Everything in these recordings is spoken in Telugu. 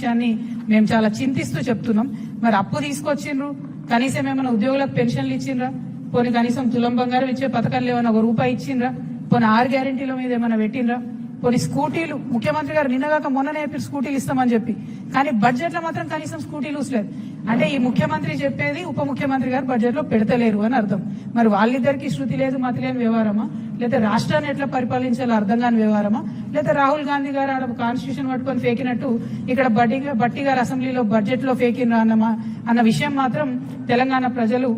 విషయాన్ని మేము చాలా చింతిస్తూ చెప్తున్నాం. మరి అప్పు తీసుకొచ్చిండ్రు, కనీసం ఏమైనా ఉద్యోగులకు పెన్షన్లు ఇచ్చిండ్రా? పోనీ కనీసం తులం బంగారం ఇచ్చే పథకాలు ఏమైనా ₹1 ఇచ్చిండ్రా? పోనీ 6 గ్యారెంటీల మీద ఏమైనా పెట్టిండ్రా? కొన్ని స్కూటీలు ముఖ్యమంత్రి గారు నిన్నగాక మొన్ననే స్కూటీలు ఇస్తామని చెప్పి, కానీ బడ్జెట్ లో మాత్రం కనీసం స్కూటీలు లేదు. అంటే ఈ ముఖ్యమంత్రి చెప్పేది ఉప ముఖ్యమంత్రి గారు బడ్జెట్ లో పెడతలేరు అని అర్థం. మరి వాళ్ళిద్దరికి శృతి లేదు మతి లేని వ్యవహారమా, లేదా రాష్ట్రాన్ని ఎట్లా పరిపాలించాలో అర్థం కాని వ్యవహారమా, లేదా రాహుల్ గాంధీ గారు ఆడ కాన్స్టిట్యూషన్ పట్టుకొని ఫేకినట్టు ఇక్కడ బట్టి గారు అసెంబ్లీలో బడ్జెట్ లో ఫేకినరా అన్న విషయం మాత్రం తెలంగాణ ప్రజలు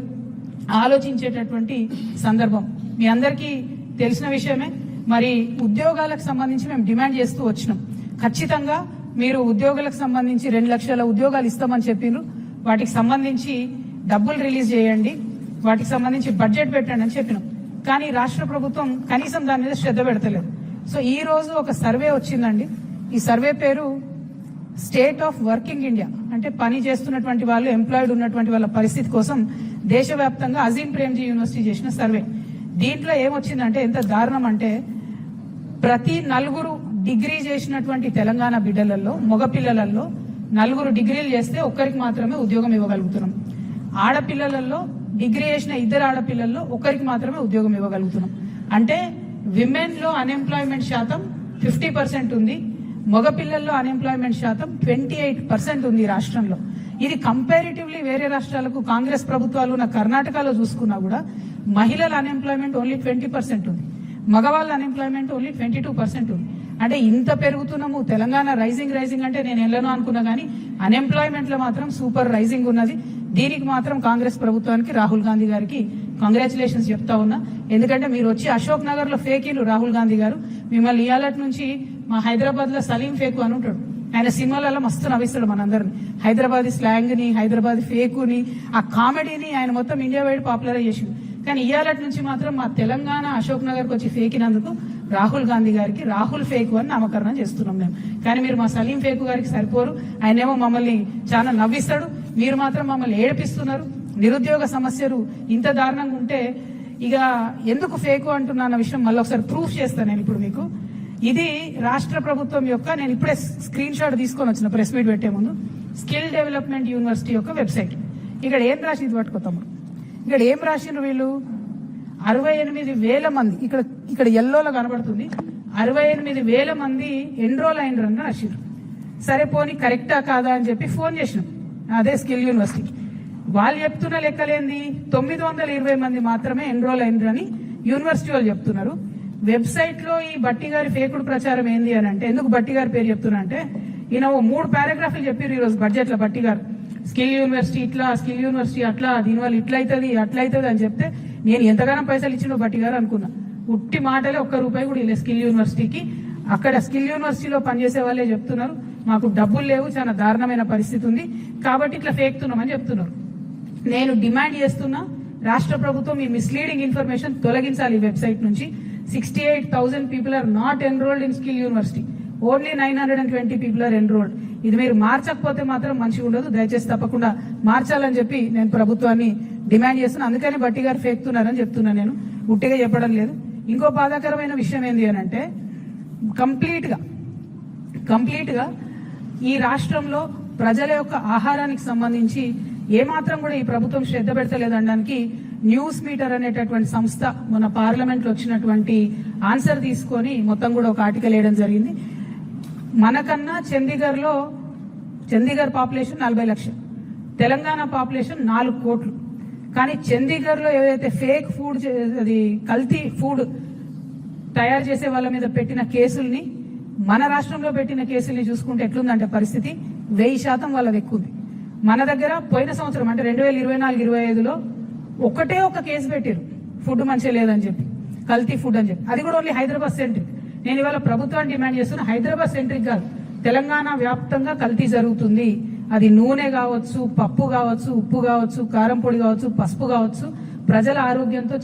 ఆలోచించేటటువంటి సందర్భం. మీ అందరికీ తెలిసిన విషయమే. మరి ఉద్యోగాలకు సంబంధించి మేము డిమాండ్ చేస్తూ వచ్చినాం. ఖచ్చితంగా మీరు ఉద్యోగులకు సంబంధించి 2 లక్షల ఉద్యోగాలు ఇస్తామని చెప్పిండ్రు. వాటికి సంబంధించి డబ్బులు రిలీజ్ చేయండి, వాటికి సంబంధించి బడ్జెట్ పెట్టండి అని చెప్పినాం. కానీ రాష్ట్ర ప్రభుత్వం కనీసం దాని మీద శ్రద్ధ పెడతలేదు. సో ఈ రోజు ఒక సర్వే వచ్చిందండి. ఈ సర్వే పేరు స్టేట్ ఆఫ్ వర్కింగ్ ఇండియా, అంటే పని చేస్తున్నటువంటి వాళ్ళు, ఎంప్లాయిడ్ ఉన్నటువంటి వాళ్ళ పరిస్థితి కోసం దేశవ్యాప్తంగా అజీం ప్రేమ్జీ యూనివర్సిటీ చేసిన సర్వే. దీంట్లో ఏమొచ్చిందంటే ఎంత దారుణం అంటే, ప్రతి 4 డిగ్రీ చేసినటువంటి తెలంగాణ బిడ్డలలో, మగపిల్లలలో 4 డిగ్రీలు చేస్తే ఒక్కరికి మాత్రమే ఉద్యోగం ఇవ్వగలుగుతున్నాం. ఆడపిల్లలలో డిగ్రీ చేసిన 2 ఆడపిల్లల్లో ఒక్కరికి మాత్రమే ఉద్యోగం ఇవ్వగలుగుతున్నాం. అంటే విమెన్ లో అన్ఎంప్లాయ్మెంట్ శాతం 50% ఉంది, మగపిల్లల్లో అన్ఎంప్లాయ్మెంట్ శాతం 28% ఉంది రాష్ట్రంలో. ఇది కంపారిటివ్లీ వేరే రాష్ట్రాలకు, కాంగ్రెస్ ప్రభుత్వాలు ఉన్న కర్ణాటకలో చూసుకున్నా కూడా మహిళల అన్ఎంప్లాయ్మెంట్ ఓన్లీ 20% ఉంది, మగవాళ్ళ అన్ఎంప్లాయ్మెంట్ ఓన్లీ 22% ఉంది. అంటే ఇంత పెరుగుతున్నాము, తెలంగాణ రైజింగ్ అంటే నేను ఎల్లనో అనుకున్నా కానీ అన్ఎంప్లాయ్మెంట్ లో మాత్రం సూపర్ రైజింగ్ ఉన్నది. దీనికి మాత్రం కాంగ్రెస్ ప్రభుత్వానికి, రాహుల్ గాంధీ గారికి కంగ్రాచులేషన్స్ చెప్తా ఉన్నా. ఎందుకంటే మీరు వచ్చి అశోక్ నగర్ లో ఫేకిలు రాహుల్ గాంధీ గారు, మిమ్మల్ని ఇయాలటి నుంచి మా హైదరాబాద్ లో సలీం ఫేకు అని ఉంటాడు. ఆయన సినిమాలలో మస్తు నవ్విస్తాడు మనందరిని. హైదరాబాద్ స్లాంగ్ ని, హైదరాబాద్ ఫేకుని, ఆ కామెడీని ఆయన మొత్తం ఇండియా వైడ్ పాపులర్ చేసిండు. కానీ ఇయాలటి నుంచి మాత్రం మా తెలంగాణ అశోక్ నగర్కి వచ్చి ఫేకినందుకు రాహుల్ గాంధీ గారికి రాహుల్ ఫేకు అని నామకరణం చేస్తున్నాం మేము. కానీ మీరు మా సలీం ఫేకు గారికి సరిపోరు. ఆయనేమో మమ్మల్ని చాలా నవ్విస్తాడు, మీరు మాత్రం మమ్మల్ని ఏడిపిస్తున్నారు. నిరుద్యోగ సమస్యలు ఇంత దారుణంగా ఉంటే ఇక ఎందుకు ఫేకు అంటున్నా అన్న విషయం మళ్ళీ ఒకసారి ప్రూఫ్ చేస్తాను నేను ఇప్పుడు మీకు. ఇది రాష్ట్ర ప్రభుత్వం యొక్క, నేను ఇప్పుడే స్క్రీన్ షాట్ తీసుకొని వచ్చిన ప్రెస్ మీట్ పెట్టే ముందు, స్కిల్ డెవలప్మెంట్ యూనివర్సిటీ యొక్క వెబ్సైట్. ఇక్కడ ఏం రాసింది పట్టుకోతాము, ఇక్కడ ఏం రాసిండ్రు వీళ్ళు, 68,000 మంది, ఇక్కడ ఎల్లోలో కనబడుతుంది, 68,000 మంది ఎన్రోల్ అయినరని రాసిండ్రు. సరే పోనీ కరెక్టా కాదా అని చెప్పి ఫోన్ చేసినాం అదే స్కిల్ యూనివర్సిటీకి. వాళ్ళు చెప్తున్న లెక్కలేంది, 920 మంది మాత్రమే ఎన్రోల్ అయినరని యూనివర్సిటీ వాళ్ళు చెప్తున్నారు. వెబ్సైట్ లో ఈ బట్టి గారి ఫేకుడు ప్రచారం ఏంది అని అంటే, ఎందుకు బట్టి గారి పేరు చెప్తున్నా అంటే, ఈయన 3 పారాగ్రాఫ్లు చెప్పారు ఈ రోజు బడ్జెట్ లో బట్టి గారు. స్కిల్ యూనివర్సిటీ ఇట్లా, స్కిల్ యూనివర్సిటీ అట్లా, దీనివల్ల ఇట్లయితుంది అట్లయితుంది అని చెప్తే నేను ఎంతగానో పైసలు ఇచ్చిండో బట్టి గారు అనుకున్నా. ఉట్టి మాటలే, ₹1 కూడా ఇలా స్కిల్ యూనివర్సిటీకి. అక్కడ స్కిల్ యూనివర్సిటీలో పనిచేసే వాళ్ళే చెప్తున్నారు మాకు డబ్బులు లేవు, చాలా దారుణమైన పరిస్థితి ఉంది కాబట్టి ఇట్లా ఫేక్తున్నామని చెప్తున్నారు. నేను డిమాండ్ చేస్తున్నా, రాష్ట్ర ప్రభుత్వం ఈ మిస్లీడింగ్ ఇన్ఫర్మేషన్ తొలగించాలి ఈ వెబ్సైట్ నుంచి. 68,000 people are not enrolled in skill university. Only 920 people are enrolled. ఇది మీరు మార్చకపోతే మాత్రం మంచిగా ఉండదు. దయచేసి తప్పకుండా మార్చాలని చెప్పి నేను ప్రభుత్వాన్ని డిమాండ్ చేస్తున్నా. అందుకని బట్టి గారు ఫేక్తున్నారని చెప్తున్నా, నేను ఉట్టిగా చెప్పడం లేదు. ఇంకో బాధాకరమైన విషయం ఏంది అని అంటే, కంప్లీట్ గా ఈ రాష్ట్రంలో ప్రజల యొక్క ఆహారానికి సంబంధించి ఏమాత్రం కూడా ఈ ప్రభుత్వం శ్రద్ధ పెడతలేదనడానికి న్యూస్ మీటర్ అనేటటువంటి సంస్థ మొన్న పార్లమెంట్ లో వచ్చినటువంటి ఆన్సర్ తీసుకొని మొత్తం కూడా ఒక ఆర్టికల్ వేయడం జరిగింది. మనకన్నా చండీగఢ్ పాపులేషన్ 40 లక్షలు, తెలంగాణ పాపులేషన్ 4 కోట్లు. కానీ చండీగఢ్ లో ఏదైతే ఫేక్ ఫుడ్, అది కల్తీ ఫుడ్ తయారు చేసే వాళ్ళ మీద పెట్టిన కేసుల్ని, మన రాష్ట్రంలో పెట్టిన కేసుల్ని చూసుకుంటే ఎట్లుందంటే పరిస్థితి 1000% వాళ్ళది ఎక్కువ ఉంది. మన దగ్గర పోయిన సంవత్సరం అంటే 2024-25లో ఒకటే ఒక కేసు పెట్టారు, ఫుడ్ మంచిగా లేదని చెప్పి, కల్తీ ఫుడ్ అని చెప్పి. అది కూడా ఓన్లీ హైదరాబాద్ సెంట్రిక్. నేను ఇవాళ ప్రభుత్వాన్ని డిమాండ్ చేస్తున్నా, హైదరాబాద్ సెంట్రిక్ కాదు, తెలంగాణ వ్యాప్తంగా కల్తీ జరుగుతుంది. అది నూనె కావచ్చు, పప్పు కావచ్చు, ఉప్పు కావచ్చు, కారం పొడి కావచ్చు, పసుపు కావచ్చు. ప్రజల ఆరోగ్యంతో